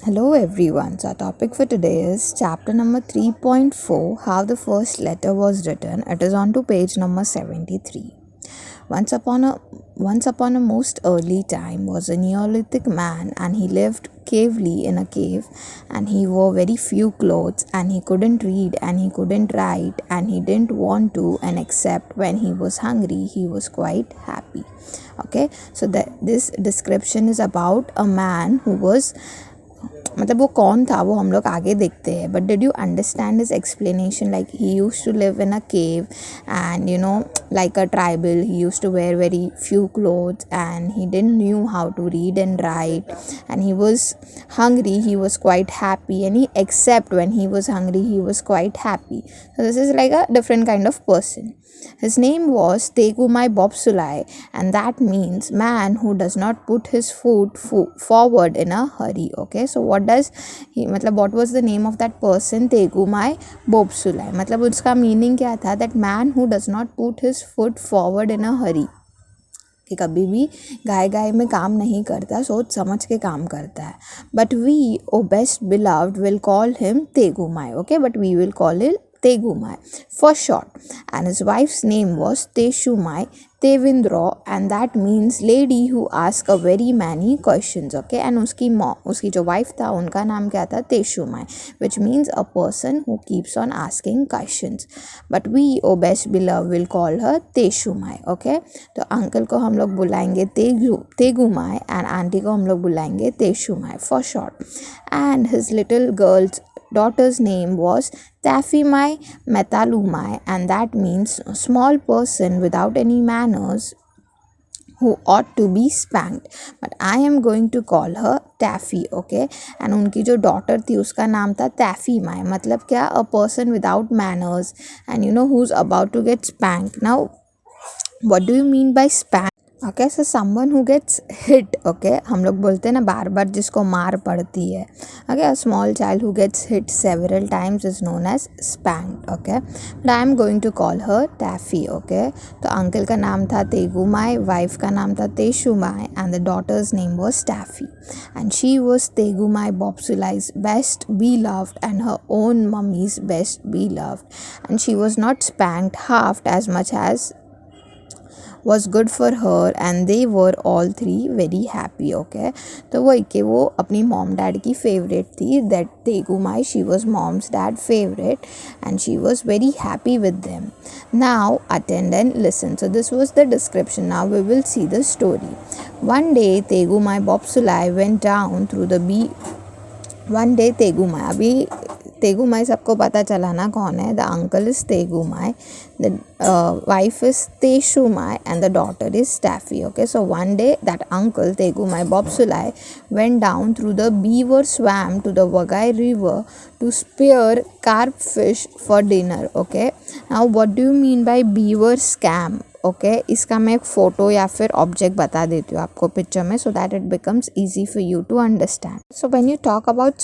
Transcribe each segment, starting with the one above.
Hello everyone. So our topic for today is chapter number 3.4, How the First Letter Was Written. It is on to page number 73. Once upon a most early time was a Neolithic man, and he lived cavely in a cave, and he wore very few clothes, and he couldn't read, and he couldn't write, and he didn't want to, and except when he was hungry he was quite happy. Okay, so this description is about a man who was, मतलब वो कौन था वो हम लोग आगे देखते हैं. But did you understand his explanation? Like he used to live in a cave and like a tribal, he used to wear very few clothes, and he didn't knew how to read and write, and he was hungry, he was quite happy, and he except when he was hungry he was quite happy. So this is like a different kind of person. His name was Tegumai Bobsulai, and that means man who does not put his foot forward in a hurry. Okay, so what does he, मतलब what was the name of that person? Tegumai Bobsulai. मतलब उसका meaning क्या था? That man who does not put his foot forward in a hurry, कि कभी भी गाय में काम नहीं करता, सोच समझ के काम करता है. But we O best beloved will call him Tegumai. Okay, but we will call him Tegumai for short, and his wife's name was Teshumai Tevindra, and that means lady who asks a very many questions. Okay, and उसकी जो wife था उनका नाम क्या था? Teshumai, which means a person who keeps on asking questions. But we, oh best beloved, will call her Teshumai. Okay, तो uncle को हम लोग बुलाएंगे तेगुमाई, and आंटी को हम लोग बुलाएंगे तेशुमाई for short. And his little girl's daughter's name was Taphimai Metalumai, and that means a small person without any manners who ought to be spanked. But I am going to call her Taffy. Okay, and उनकी जो daughter थी उसका नाम था Taphimai. मतलब क्या? A person without manners, and who's about to get spanked. Now what do you mean by spank? Okay, so someone who gets hit. Okay, हम लोग बोलते हैं ना बार बार जिसको मार पड़ती है. Okay, a small child who gets hit several times is known as spanked. Okay, but I am going to call her Taffy. Okay, तो अंकल का नाम था तेगुमाई, वाइफ का नाम था Teshumai, and the daughter's name was Taffy, and she was Tegumai Bopsulai best beloved and her own mummy's best beloved, and she was not spanked half as much as was good for her, and they were all three very happy. Okay, तो वही कि वो अपनी mom dad की favourite थी. That Tegumai, she was mom's dad favorite, and she was very happy with them. Now attend and listen. So this was the description. Now we will see the story. One day Tegumai Bobsulai went down through the one day Tegumai, अभी तेगुमाई सबको पता चला ना कौन है. The uncle is Tegumai, the wife is Teshumai, and the daughter is Taffy. Okay, so one day that uncle Tegumai Bopsulai went down through the beaver swamp to the Wagai river to spear carp fish for dinner. Okay, now what do you mean by beaver scam? Okay, इसका मैं एक photo या फिर object बता देती हूँ आपको picture में, so that it becomes easy for you to understand. So when you talk about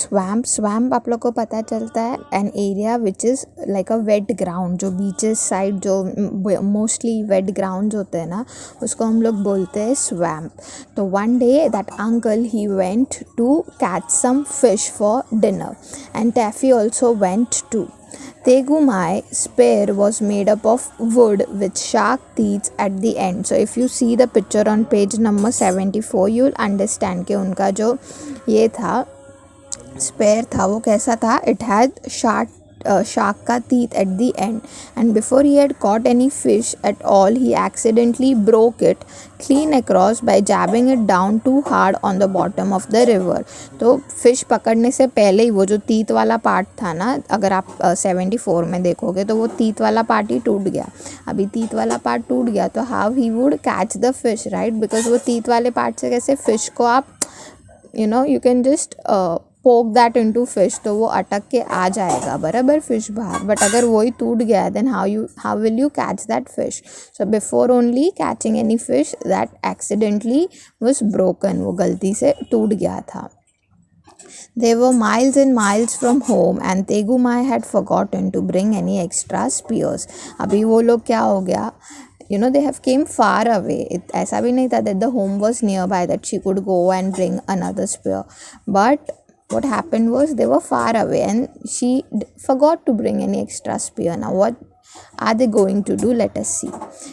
swamp आप लोग को पता चलता है an area which is like a wet ground. जो बीचेस साइड जो मोस्टली वेट ग्राउंड होते हैं ना, उसको हम लोग बोलते हैं स्वैम्प. तो one day that uncle he went to catch some fish for dinner, and Taffy also went too. Tegumai spear was made up of wood with shark teeth at the end. So if you see the picture on page number 74, you will understand कि उनका जो ये था spear था वो कैसा था. It had shark का teeth at the end, and before he had caught any fish at all, he accidentally broke it clean across by jabbing it down too hard on the bottom of the river. तो fish पकड़ने से पहले ही वो जो तीत वाला part था ना, अगर आप 74 में देखोगे तो वो तीत वाला पार्ट ही टूट गया. अभी तीत वाला पार्ट टूट गया तो how he would catch the fish, right? Because वो तीत वाले पार्ट से कैसे फिश को आप यू कैन जस्ट पोक दैट इनटू फिश, तो वो अटक के आ जाएगा बराबर फिश बाहर. बट अगर वही टूट गया then how will you catch that fish? So before only catching any fish that accidentally was broken, वो गलती से टूट गया था. They were miles and miles from home, and Tegumai had forgotten to bring any extra spears. अभी वो लोग क्या हो गया, they have came far away. ऐसा भी नहीं था that the home was nearby that she could go and bring another spear. But what happened was they were far away and she forgot to bring any extra spear. Now, what are they going to do? Let us see.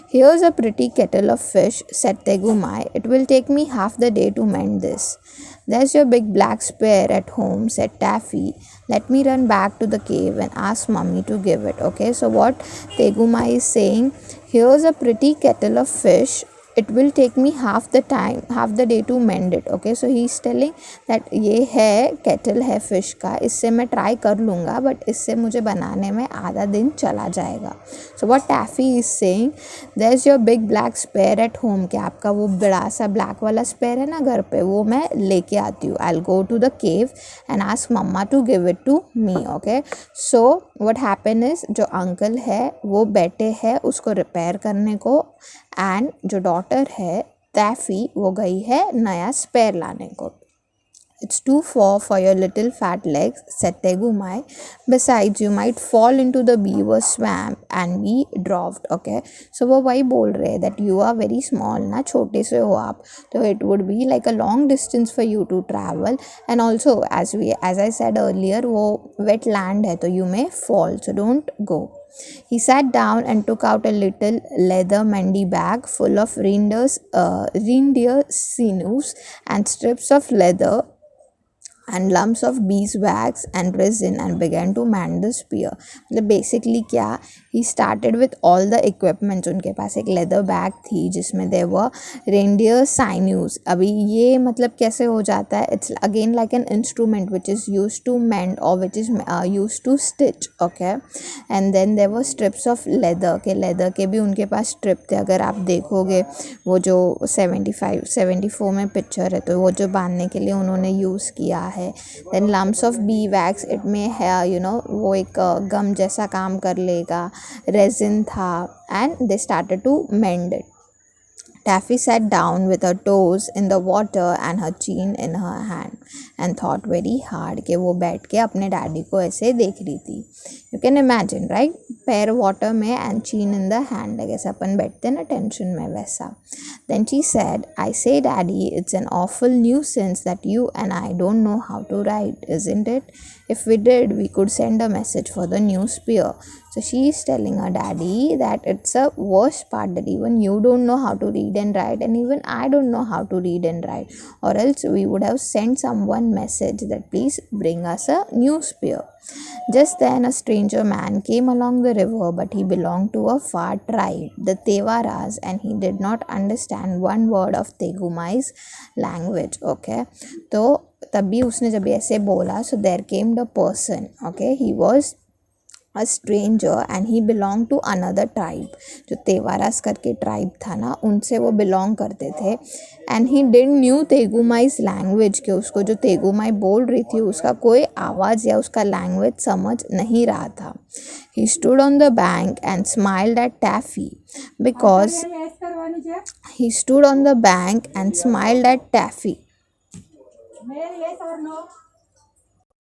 Here's a pretty kettle of fish, said Tegumai. It will take me half the day to mend this. There's your big black spear at home, said Taffy. Let me run back to the cave and ask mummy to give it. Okay, so what Tegumai is saying, here's a pretty kettle of fish. It will take me half the day to mend it. Okay, so he is telling that ये है kettle है fish का, इससे मैं try कर लूँगा but इससे मुझे बनाने में आधा दिन चला जाएगा. So what Taffy is saying, there's your big black spear at home, कि आपका वो बड़ा सा black वाला spear है ना घर पे, वो मैं लेके आती हूँ. I'll go to the cave and ask mama to give it to me. Okay, so what happened is जो uncle है वो बैठे है उसको रिपेयर करने को एंड जो डॉटर है टैफी वो गई है नया स्पेयर लाने को. It's too far for your little fat legs, said Tegumai. Besides, you might fall into the beaver swamp and be drowned. Okay, so वो वही बोल रहे हैं that you are very small ना, छोटे से हो आप, तो it would be like a long distance for you to travel, and also as I said earlier वो wet land है तो you may fall, so don't go. He sat down and took out a little leather mandy bag full of reindeer sinews and strips of leather and lumps of beeswax and resin and began to mend the spear. मतलब basically क्या, he started with all the equipment. उनके पास एक leather bag थी जिसमें there were reindeer sinews. अभी ये मतलब कैसे हो जाता है, it's again like an instrument which is used to mend or which is used to stitch. Okay, and then there were strips of leather के भी उनके पास strip थे. अगर आप देखोगे वो जो 74 में पिक्चर है तो वो जो बांधने के लिए उन्होंने यूज़ किया है. Then lumps of bee wax, it में है वो एक गम जैसा काम कर लेगा. रेजिन था and they started to mend it. Taffy sat down with her toes in the water and her chin in her hand and thought very hard कि वो बैठ के अपने डैडी को ऐसे देख रही थी. You can imagine, right? पैर water में and chin in the hand, जैसे अपन बैठते ना टेंशन में वैसा. Then she said, I say daddy, it's an awful nuisance that you and I don't know how to write, isn't it? If we did, we could send a message for the new spear. So she is telling her daddy that it's a worst part that even you don't know how to read and write and even I don't know how to read and write, or else we would have sent someone message that please bring us a new spear. Just then a stranger man came along the river, but he belonged to a far tribe, the Tevaras, and he did not understand one word of Tegumai's language. Okay, तो तभी उसने जब ऐसे बोला, so there came the person. Okay, he was a stranger and he belonged to another tribe. जो तेवारास करके tribe था ना, उनसे वो बिलोंग करते थे. and he didn't knew तेगुमाई's language, कि उसको जो तेगुमाई बोल रही थी उसका कोई आवाज़ या उसका लैंग्वेज समझ नहीं रहा था. He stood on the bank and smiled at Taffy because he stood on the bank and smiled at Taffy.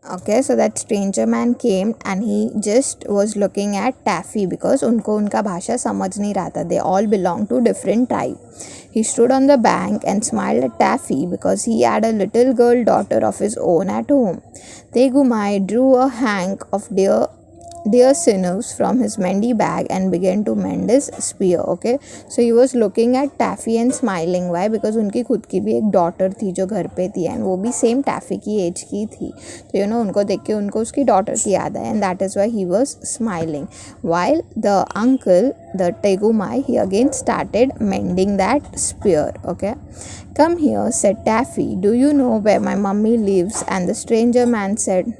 Okay, so that stranger man came and he just was looking at Taffy because उनको उनका भाषा समझ नहीं रहा था. They all belong to different tribe. He stood on the bank and smiled at Taffy because he had a little girl daughter of his own at home. Tegumai drew a hank of deer sinews from his mendy bag and began to mend his spear. Okay, so he was looking at Taffy and smiling. Why? Because उनकी खुद की भी एक daughter थी जो घर पे थी and वो भी सेम टैफी की एज की थी. तो उनको देख के उनको उसकी डॉटर की याद आई and that is why he was smiling. While the uncle, the Tegumai, he again started mending that spear. Okay, come here, said Taffy. Do you know where my mummy lives? And the stranger man said,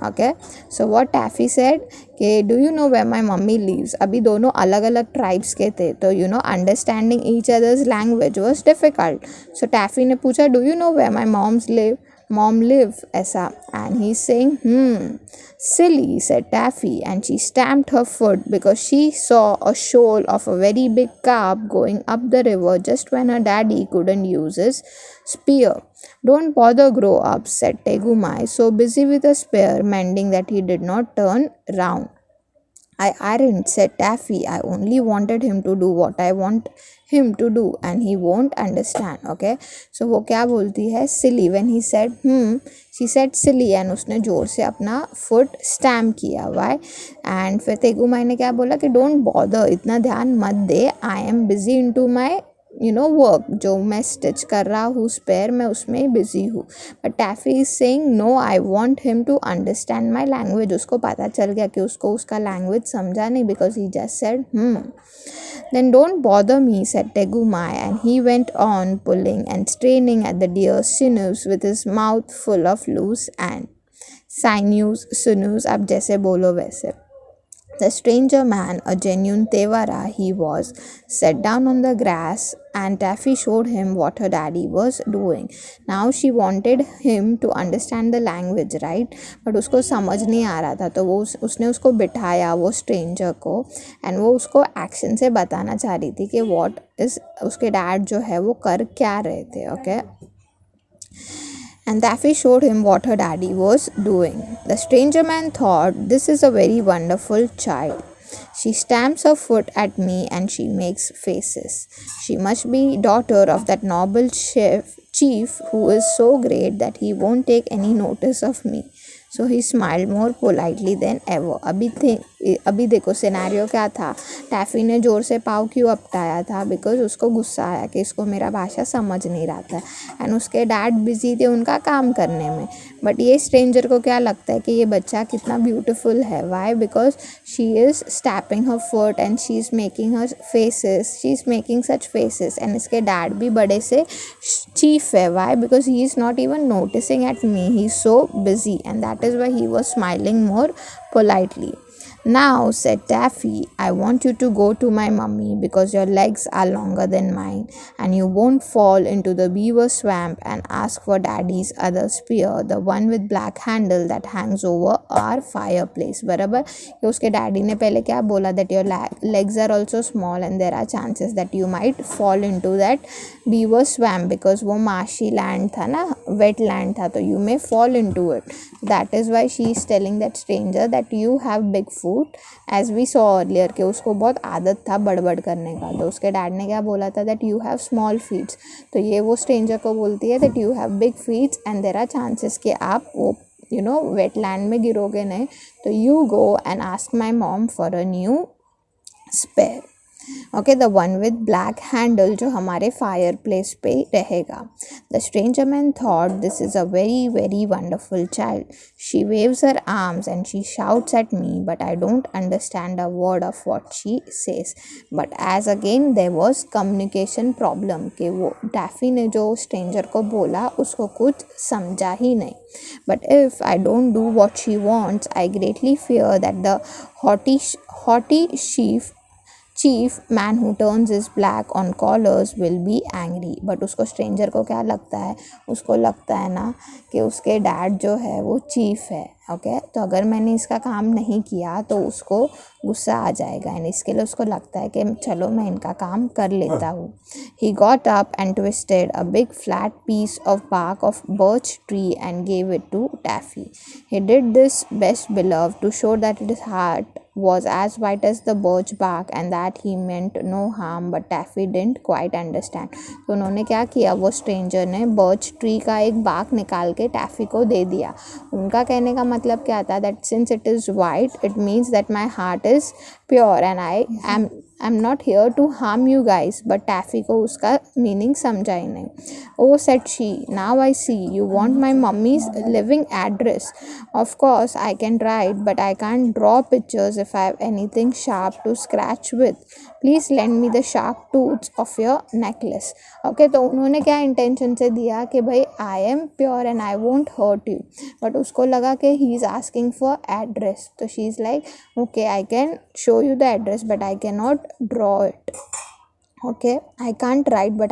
Okay, so what Taffy said, कि do you know where my mummy lives? अभी दोनों अलग अलग tribes के थे तो understanding each other's language was difficult. So Taffy ने पूछा do you know where my mom live ऐसा. and he's saying silly, said Taffy, and she stamped her foot because she saw a shoal of a very big carp going up the river just when her daddy couldn't use his spear. Don't bother, grow up, said Tegumai, so busy with a spear mending that he did not turn round. I aren't, said Taffy. I only wanted him to do what I want him to do and he won't understand. Okay, so वो क्या बोलती है, silly. When he said she said silly and उसने जोर से अपना foot stamp किया. Why? And फिर तेगु माई ने क्या बोला कि don't bother, इतना ध्यान मत दे, I am busy into my work, जो मैं स्टिच कर रहा हूँ स्पेयर, मैं उसमें बिजी हूँ. But Taffy is saying no, I want him to understand my language. उसको पता चल गया कि उसको उसका लैंग्वेज समझा नहीं, because he just said Then don't bother me, said Tegumai, and he went on pulling and straining at the deer's sinews with his mouth full of loose and sinews, अब जैसे बोलो वैसे. The stranger man, a genuine Tevara he was, sat down on the grass and Taffy showed him what her daddy was doing. Now she wanted him to understand the language, right? But उसको समझ नहीं आ रहा था, तो वो उसने उसको बिठाया, वो stranger को, and वो उसको action से बताना चाह रही थी कि what is उसके dad जो है वो कर क्या रहे थे. Okay, and Taffy showed him what her daddy was doing. The stranger man thought, this is a very wonderful child. She stamps her foot at me and she makes faces. She must be daughter of that noble chief who is so great that he won't take any notice of me. So he smiled more politely than ever. अभी देखो scenario क्या था. टैफी ने ज़ोर से पाँव क्यों अपटाया था, बिकॉज उसको गुस्सा आया कि इसको मेरा भाषा समझ नहीं रहा था, एंड उसके डैड बिजी थे उनका काम करने में. बट ये स्ट्रेंजर को क्या लगता है कि ये बच्चा कितना ब्यूटीफुल है. Why? Because she is stepping her foot and she is making her faces, she is making such faces, and इसके डैड भी बड़े से चीफ है. Why? Because he is not even noticing at me, he is so busy, and that is why he was smiling more politely. Now, said Taffy, I want you to go to my mummy because your legs are longer than mine and you won't fall into the beaver swamp, and ask for daddy's other spear, the one with black handle that hangs over our fireplace. बराबर कि उसके daddy ने पहले क्या बोला, that your legs are also small and there are chances that you might fall into that beaver swamp, because वो marshy land था ना, wet land था, तो you may fall into it. That is why she is telling that stranger that you have big foot, as we saw earlier कि उसको बहुत आदत था बड़बड़ करने का. तो उसके डैड ने क्या बोला था, that you have small feet. तो ये वो स्ट्रेंजर को बोलती है that you have big feet and there are chances कि आप वो wetland में गिरोगे नहीं. तो you go and ask my mom for a new spare. Okay, the one with black handle जो हमारे fireplace पे रहेगा. The stranger man thought, this is a very very wonderful child. She waves her arms and she shouts at me, but I don't understand a word of what she says. But as again there was communication problem कि वो Taffy ने जो stranger को बोला उसको कुछ समझा ही नहीं. But if I don't do what she wants, I greatly fear that the haughty chief man who turns his black on collars will be angry. But उसको stranger को क्या लगता है, उसको लगता है ना कि उसके डैड जो है वो चीफ है. ओके, तो अगर मैंने इसका काम नहीं किया तो उसको गुस्सा आ जाएगा, एंड इसके लिए उसको लगता है कि चलो मैं इनका काम कर लेता हूँ. He got up and twisted a big flat piece of bark of birch tree and gave it to Taffy. He did this, best beloved, to show that his heart was as white as the birch bark and that he meant no harm, but Taffy didn't quite understand. तो उन्होंने क्या किया, वो stranger ने birch tree का एक बाग निकाल के टैफी को दे दिया. उनका कहने का मतलब क्या था, that since it is white it means that my heart is pure and I'm not here to harm you guys. But टैफी को उसका मीनिंग समझा ही नहीं. Oh, said she, now I see, you want my mummy's living address. Of course I can write, but I can't draw pictures if I have anything sharp to scratch with. Please lend me the sharp tooth of your necklace. Okay, तो उन्होंने क्या intention से दिया कि भाई I am pure and I won't hurt you. But उसको लगा कि he is asking for address. तो she is like, okay, I can show you the address but I cannot draw it. Okay, I can't write but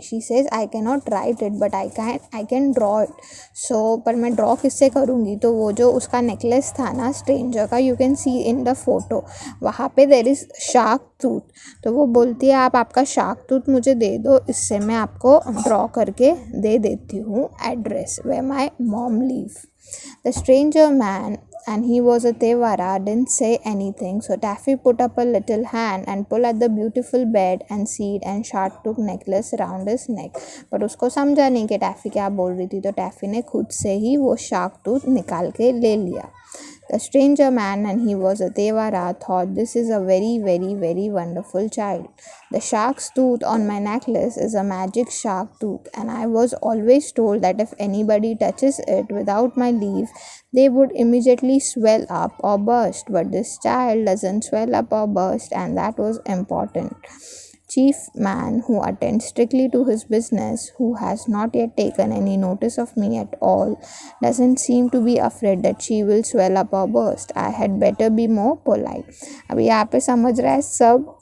she says I cannot write it but I can draw it. So पर मैं draw किससे करूँगी, तो वो जो उसका necklace था ना stranger का, you can see in the photo, वहाँ पे there is shark tooth. तो वो बोलती है आप आपका shark tooth मुझे दे दो, इससे मैं आपको draw करके दे देती हूँ address where my mom live. The stranger man and he was a Tevara, didn't say anything. So Taffy put up a little hand and pulled at the beautiful bed and seed and Shark took necklace around his neck. But उसको समझा नहीं कि टैफ़ी क्या बोल रही थी, तो टैफ़ी ने खुद से ही वो शार्क टूथ निकाल के ले लिया. The stranger man, and he was a Devara, thought, "This is a very, very, very wonderful child. The shark's tooth on my necklace is a magic shark tooth, and I was always told that if anybody touches it without my leave, they would immediately swell up or burst. But this child doesn't swell up or burst, and that was important. Chief man who attends strictly to his business, who has not yet taken any notice of me at all, doesn't seem to be afraid that she will swell up or burst. I had better be more polite." अब यहाँ पे समझ रहा है सब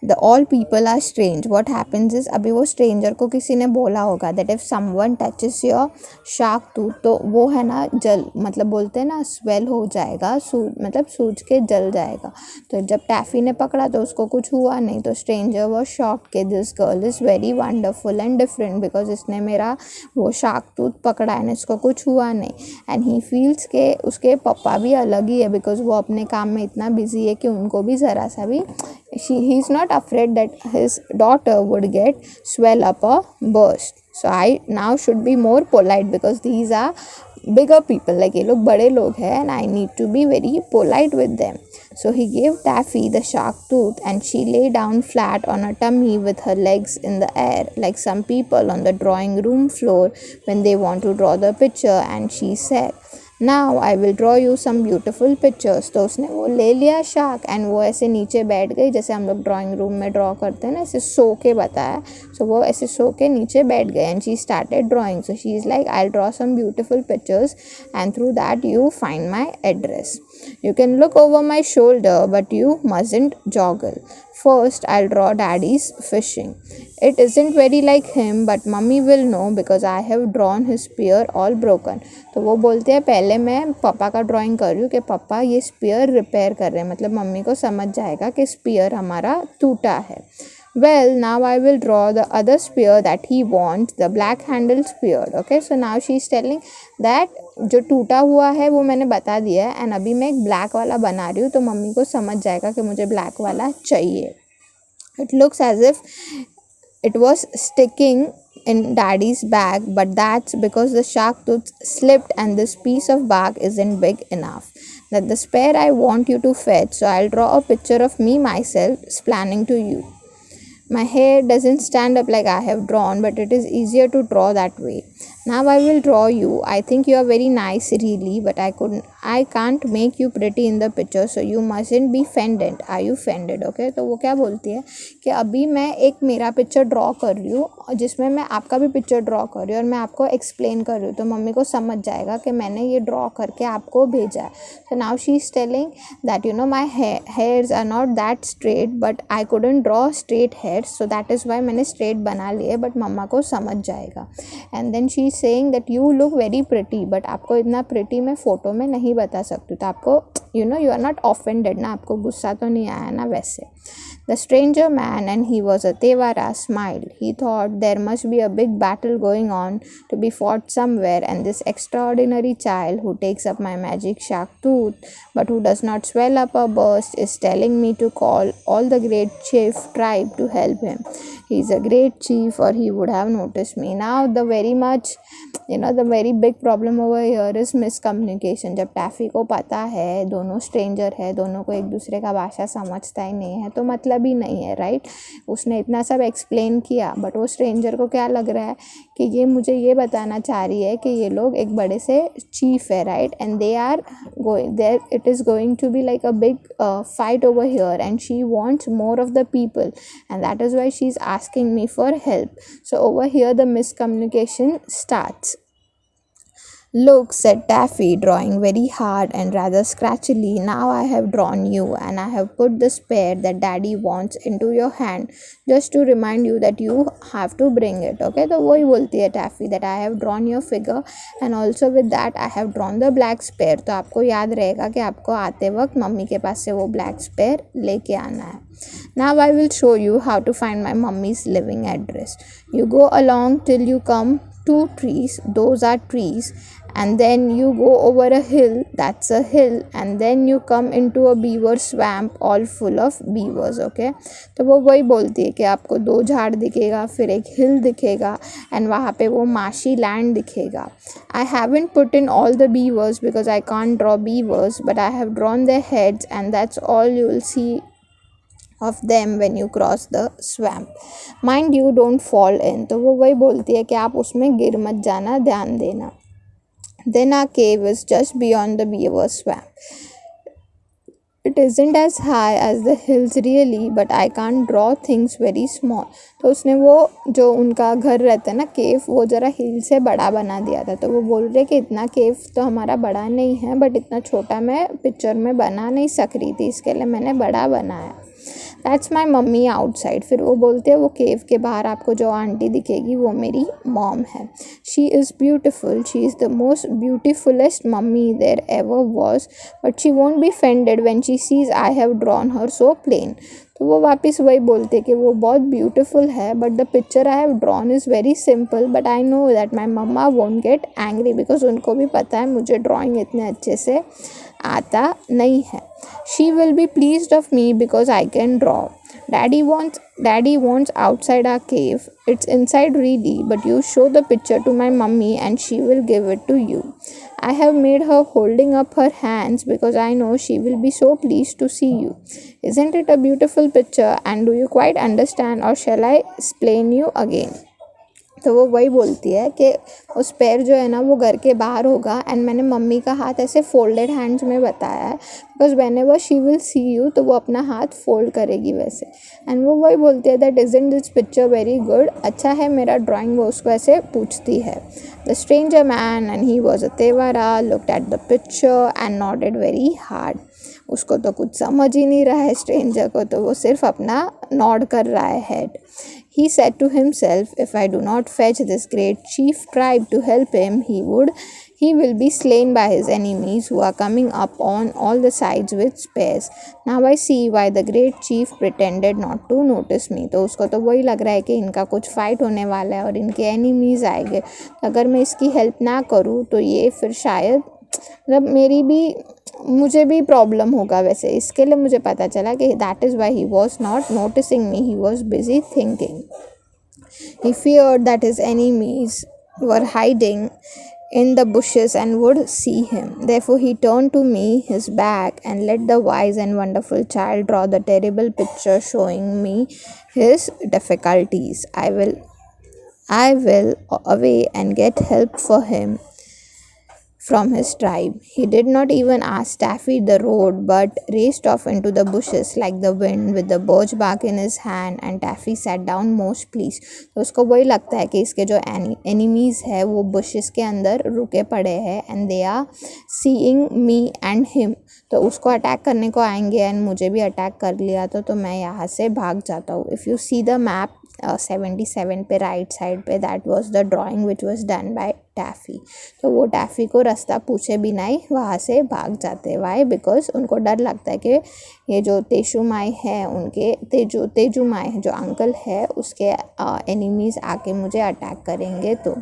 the all people are strange. What happens is, अभी वो stranger को किसी ने बोला होगा that if someone touches your shark tooth, तो वो है ना जल, मतलब बोलते हैं ना स्वेल हो जाएगा, मतलब सूज के जल जाएगा. तो जब टैफ़ी ने पकड़ा तो उसको कुछ हुआ नहीं. तो स्ट्रेंजर वॉज शॉक्ड कि this girl is very wonderful and different because इसने मेरा वो शार्क टूथ पकड़ा है, इसको कुछ हुआ नहीं. एंड ही फील्स के उसके पापा भी अलग ही है बिकॉज वो अपने काम में इतना बिजी है कि उनको भी ज़रा सा भी he is not afraid that his daughter would get swell up or burst. So I now should be more polite because these are bigger people, like ये लोग बड़े लोग हैं and I need to be very polite with them. So he gave Taffy the shark tooth and she lay down flat on her tummy with her legs in the air like some people on the drawing room floor when they want to draw the picture, and she said, "Now I will draw you some beautiful pictures." तो उसने वो ले लिया shark and वो ऐसे नीचे बैठ गई, जैसे हम लोग ड्राइंग रूम में ड्रॉ करते हैं ना, ऐसे सो के बताया. सो वो ऐसे सो के नीचे बैठ गए and she started drawing. So she is like, "I draw some beautiful pictures and through that you find my address. You can look over my shoulder, but you mustn't joggle. First, I'll draw Daddy's fishing. It isn't very like him, but Mummy will know because I have drawn his spear all broken." तो वो बोलते हैं पहले मैं पापा का drawing कर रही हूँ कि पापा ये स्पीयर रिपेयर कर रहे हैं, मतलब मम्मी को समझ जाएगा कि स्पीयर हमारा टूटा है. "Well, now I will draw the other spear that he wants, the black handled spear." Okay, so now she is telling that जो टूटा हुआ है वो मैंने बता दिया है एंड अभी मैं एक ब्लैक वाला बना रही हूँ, तो मम्मी को समझ जाएगा कि मुझे ब्लैक वाला चाहिए. It looks as if it was sticking in Daddy's bag, but that's because the shark tooth slipped and this piece of bark isn't big enough. That the spear I want you to fetch, so I'll draw a picture of me myself explaining to you. My hair doesn't stand up like I have drawn, but it is easier to draw that way. Now I will draw you. I think you are very nice really, but I can't make you pretty in the picture, so you mustn't be offended. Are you offended? Okay, तो वो क्या बोलती है कि अभी मैं एक मेरा पिक्चर ड्रॉ कर रही हूँ जिसमें मैं आपका भी पिक्चर ड्रॉ कर रही हूँ और मैं आपको एक्सप्लेन कर रही हूँ, तो मम्मी को समझ जाएगा कि मैंने ये ड्रॉ करके आपको भेजा है. So now she is telling that my hairs are not that straight, but I couldn't draw straight hairs, so that is why मैंने straight बना लिए, but मम्मा को समझ जाएगा. And then she is saying that you look very pretty, but आपको इतना pretty मैं photo में नहीं बता सकती, तो आपको you are not offended ना, आपको गुस्सा तो नहीं आया ना वैसे. The stranger man, and he was a Tevara, smiled. He thought there must be a big battle going on to be fought somewhere, and this extraordinary child who takes up my magic shark tooth but who does not swell up or burst is telling me to call all the great chief tribe to help him. He is a great chief or he would have noticed me. Now the very big problem over here is miscommunication. जब टैफ़ी को पता है दोनों stranger है, दोनों को एक दूसरे का भाषा समझता ही नहीं है, तो मतलब ही नहीं है, राइट. उसने इतना सब एक्सप्लेन किया बट वो स्ट्रेंजर को क्या लग रहा है कि ये मुझे ये बताना चाह रही है कि ये लोग एक बड़े से चीफ है, right, and they are going there, it is going to be like a big fight over here, and she wants more of the people, and that is why she is asking me for help. So over here the miscommunication starts. "Look," said Taffy, drawing very hard and rather scratchily, "now I have drawn you, and I have put the spear that Daddy wants into your hand, just to remind you that you have to bring it." Okay, तो वही बोलती है Taffy that I have drawn your figure, and also with that I have drawn the black spear. तो आपको याद रहेगा कि आपको आते वक्त मम्मी के पास से वो black spear लेके आना है. "Now I will show you how to find my mummy's living address. You go along till you come 2 trees, those are trees, and then you go over a hill, that's a hill, and then you come into a beaver swamp all full of beavers. Okay, तो वो वही बोलती है कि आपको 2 झाड़ दिखेगा, फिर एक हिल दिखेगा, एंड वहाँ पे वो माशी लैंड दिखेगा. I haven't put in all the beavers because I can't draw beavers, but I have drawn their heads, and that's all you will see of them when you cross the swamp. Mind you, don't fall in. तो वो वही बोलती है कि आप उसमें गिर मत जाना, ध्यान देना. Then our cave is just beyond the beaver swamp. It isn't as high as the hills really, but I can't draw things very small. तो उसने वो जो उनका घर रहता है ना केव, वो ज़रा हिल से बड़ा बना दिया था. तो वो बोल रहे कि इतना केव तो हमारा बड़ा नहीं है, बट इतना छोटा मैं पिक्चर में बना नहीं सक रही थी, इसके लिए मैंने बड़ा बनाया. That's my mummy outside. फिर वो बोलते हैं वो केव के बाहर आपको जो आंटी दिखेगी वो मेरी मॉम है. She is beautiful, she is the most beautifullest mummy there ever was, but she won't be fended when she sees I have drawn her so plain. तो वो वापस वही बोलते कि वो बहुत ब्यूटीफुल है, but the picture I have drawn is very simple, but I know that my mama won't get angry, because उनको भी पता है मुझे ड्राइंग इतने अच्छे से आता नहीं है. She will be pleased of me because I can draw. Daddy wants outside our cave. It's inside really, but you show the picture to my mummy and she will give it to you. I have made her holding up her hands because I know she will be so pleased to see you. Isn't it a beautiful picture, and do you quite understand, or shall I explain you again? तो वो वही बोलती है कि उस पैर जो है ना वो घर के बाहर होगा, एंड मैंने मम्मी का हाथ ऐसे फोल्डेड हैंड्स में बताया है because when ever she will see you तो वो अपना हाथ फोल्ड करेगी वैसे. एंड वो वही बोलती है that isn't this picture very good, अच्छा है मेरा ड्राइंग, वो उसको ऐसे पूछती है. The stranger man and he was a Tewara looked at the picture and nodded very hard. उसको तो कुछ समझ ही नहीं रहा है स्ट्रेंजर को, तो वो सिर्फ अपना नॉड कर रहा है head. He said to himself, if I do not fetch this great chief tribe to help him, he will be slain by his enemies who are coming up on all the sides with spears. Now I see why the great chief pretended not to notice me. तो उसको तो वही लग रहा है कि इनका कुछ फाइट होने वाला है और इनके एनिमीज़ आएंगे, अगर मैं इसकी हेल्प ना करूँ तो ये फिर शायद मतलब मुझे भी प्रॉब्लम होगा. वैसे इसके लिए मुझे पता चला कि that is why he was not noticing me, he was busy thinking. He feared that his enemies were hiding in the bushes and would see him. Therefore he turned to me his back and let the wise and wonderful child draw the terrible picture showing me his difficulties. I will away and get help for him from his tribe. He did not even ask Taffy the road, but raced off into the bushes like the wind with the birch bark in his hand, and Taffy sat down most pleased. तो उसको वही लगता है कि इसके जो enemies है वो bushes के अंदर रुके पड़े हैं, and they are seeing me and him. तो उसको अटैक करने को आएंगे एंड मुझे भी अटैक कर लिया तो मैं यहाँ से भाग जाता हूँ. If you see the map 77 पे राइट साइड पे, that was the drawing which was done by Taffy. तो वो टैफ़ी को रास्ता पूछे बिना ही वहाँ से भाग जाते. वाई? बिकॉज उनको डर लगता है कि ये जो तेजू माई है उनके तेजू माई है जो अंकल है उसके एनिमीज़ आके मुझे अटैक करेंगे. तो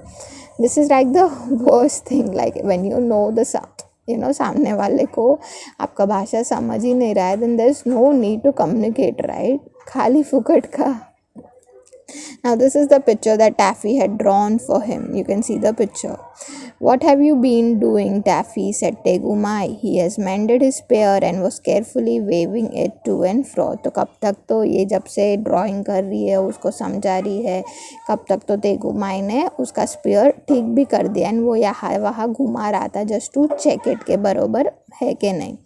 this is like the worst thing, like when you know the सामने वाले को आपका भाषा समझ ही नहीं रहा है, then there is no need to communicate, right? खाली फुकट का. Now this is the picture that Taffy had drawn for him. You can see the picture. What have you been doing, Taffy? Said Tegumai. He has mended his spear and was carefully waving it to and fro. तो कब तक तो ये जब से drawing कर रही है उसको समझा रही है, कब तक तो तेगुमाई ने उसका स्पेयर ठीक भी कर दिया एंड वो यहाँ वहाँ घुमा रहा था जस्ट टू चेक इट के बरोबर है कि नहीं.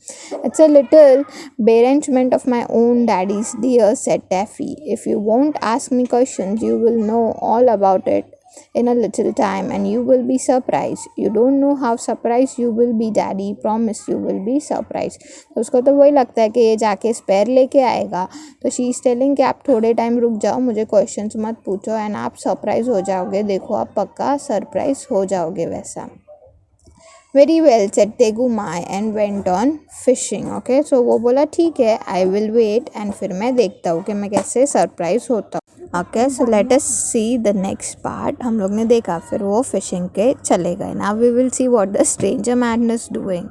It's a little arrangement of my own, daddy's dear, said Taffy. If you won't ask me questions, you will know all about it in a little time and you will be surprised. You don't know how surprised you will be, daddy. Promise you will be surprised. तो उसको तो वही लगता है कि ये जाके spare लेके आएगा. तो शी इज़ टेलिंग कि आप थोड़े टाइम रुक जाओ, मुझे क्वेश्चंस मत पूछो एंड आप सरप्राइज़ हो जाओगे. देखो आप पक्का सरप्राइज़ हो जाओगे वैसा. Very well said Tegumai and went on fishing. Okay, so वो बोला ठीक है, आई विल वेट, एंड फिर मैं देखता हूँ कि मैं कैसे सरप्राइज होता हूँ. Okay, so let us see the next part. हम लोग ने देखा, फिर वो फिशिंग के चले गए. Now we will see what the stranger man is doing.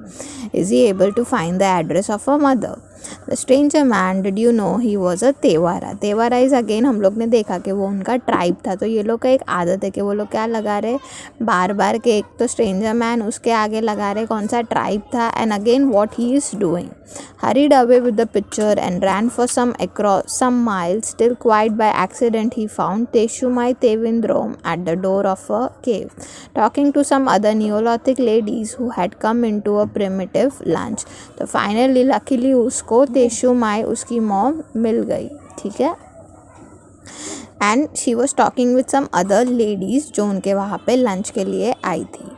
Is he able to find the address of a mother. The stranger man, did you know he was a Tewara. Tewara is again, हम लोग ने देखा कि वो उनका tribe था. तो ये लोग का एक आदत है कि वो लोग क्या लगा रहे बार बार के, एक तो स्ट्रेंजर मैन, उसके आगे लगा रहे कौन सा ट्राइब था, and again what he is doing. Hurried away with the pitcher and ran for some miles, till quite by accident he found Teshumai Tevindrom at the door of a cave, talking to some other Neolithic ladies who had come into a primitive lunch. तो finally luckily उसको तेशुमाई उसकी mom मिल गई. ठीक है, and she was talking with some other ladies जो उनके वहाँ पे लंच के लिए आई थी.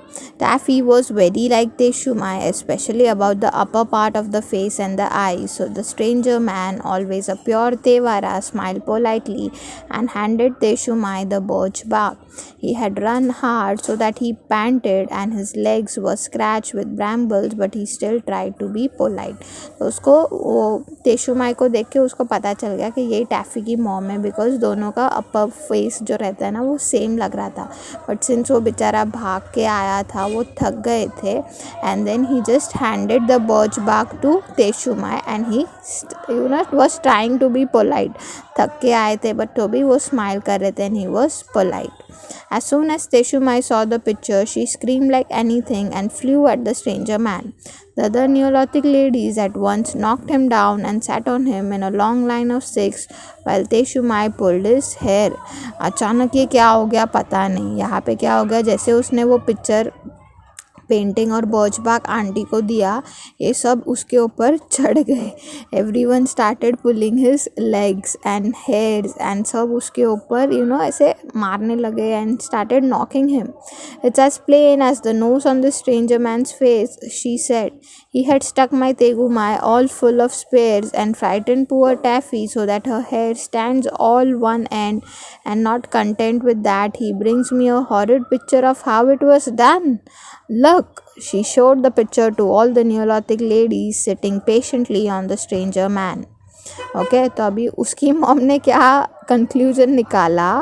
Taffy was very like Teshumai, especially about the upper part of the face and the eyes. So the stranger man, always a pure Tevara, smiled politely and handed Teshumai the birch bark. He had run hard so that he panted and his legs were scratched with brambles, but he still tried to be polite. तो उसको वो तेशुमाई को देख के उसको पता चल गया कि ये टैफ़ी की मॉम है, बिकॉज दोनों का अपर फेस जो रहता है ना वो सेम लग रहा था. बट सिंस वो बेचारा भाग के आया था, वो थक गए थे, and then he just handed the birch bark to Teshumai and he was trying to be polite. थक के आए थे बट तो भी वो स्माइल कर रहे थे, and he was polite. As soon as Teshumai saw the picture, she screamed like anything and flew at the stranger man. The other Neolithic ladies at once knocked him down and sat on him in a long line of 6 while Teshumai pulled his hair. अचानक ये क्या हो गया पता नहीं. यहाँ पे क्या हो गया, जैसे उसने वो पिक्चर पेंटिंग और बर्चबाग आंटी को दिया, ये सब उसके ऊपर चढ़ गए. Everyone started pulling his legs and hairs, and सब उसके ऊपर ऐसे मारने लगे and started knocking him. It's as plain as the nose on the stranger man's face, she said. He had stuck my Tegumai all full of spears and frightened poor Taffy so that her hair stands all one end, and not content with that, he brings me a horrid picture of how it was done. Look, she showed the picture to all the Neolithic ladies sitting patiently on the stranger man. Okay, तो अभी उसकी mom ने क्या conclusion निकाला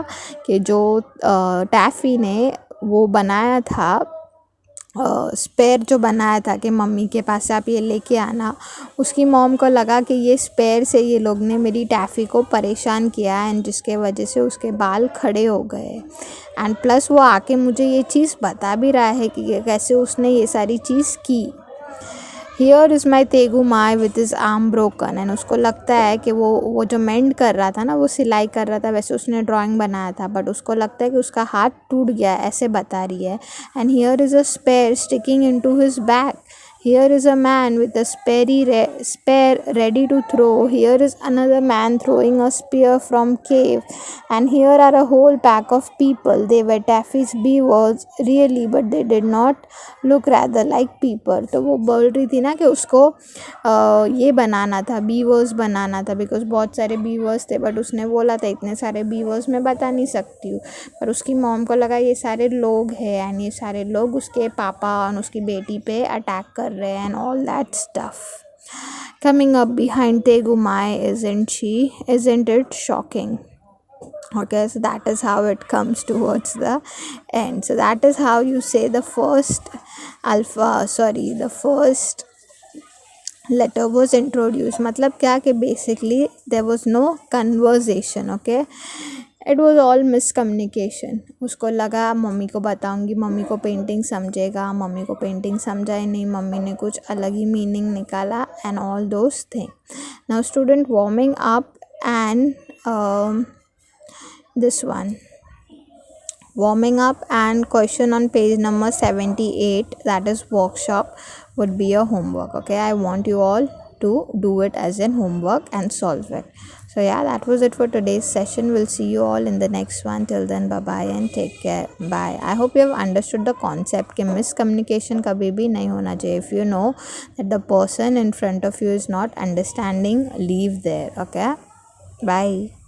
कि जो टैफ़ी ने वो बनाया था, स्पेयर जो बनाया था कि मम्मी के पास से आप ये लेके आना, उसकी मॉम को लगा कि ये स्पेयर से ये लोग ने मेरी टैफ़ी को परेशान किया, एंड जिसके वजह से उसके बाल खड़े हो गए. एंड प्लस वो आके मुझे ये चीज़ बता भी रहा है कि कैसे उसने ये सारी चीज़ की. Here is my Tegumai with his arm broken. And उसको लगता है कि वो जो मेंड कर रहा था ना, वो सिलाई कर रहा था, वैसे उसने ड्राइंग बनाया था, बट उसको लगता है कि उसका हाथ टूट गया, ऐसे बता रही है. And here is a spear sticking into his back. Here is a man with a spear ready to throw. Here is another man throwing a spear from cave. And here are a whole pack of people. They were Taffy's beavers, really, but they did not look rather like people. तो वो बोल रही थी ना कि उसको ये बनाना था, बीवर्स बनाना था, बिकॉज बहुत सारे बीवर्स थे, बट उसने बोला था इतने सारे बीवर्स मैं बता नहीं सकती हूँ. पर उसकी मॉम को लगा ये सारे लोग हैं, एंड ये सारे लोग उसके पापा और उसकी बेटी पे अटैक कर रहे हैं, and all that stuff. Coming up behind Tegumai, isn't it shocking? Okay, so that is how it comes towards the end. So that is how you say the first letter was introduced. मतलब क्या कि basically there was no conversation. Okay, it was all miscommunication. उसको लगा mummy को बताऊंगी, mummy को painting समझेगा, mummy को पेंटिंग समझा ही नहीं, मम्मी ने कुछ अलग ही मीनिंग निकाला, and all those thing. Now student, warming up and this one, warming up and question on page number 78, that is workshop, would be a homework. Okay, I want you all to do it as in homework and solve it. So yeah, that was it for today's session. We'll see you all in the next one. Till then, bye bye and take care. Bye. I hope you have understood the concept कि miscommunication कभी भी नहीं होना चाहिए. If you know that the person in front of you is not understanding, leave there. Okay, bye.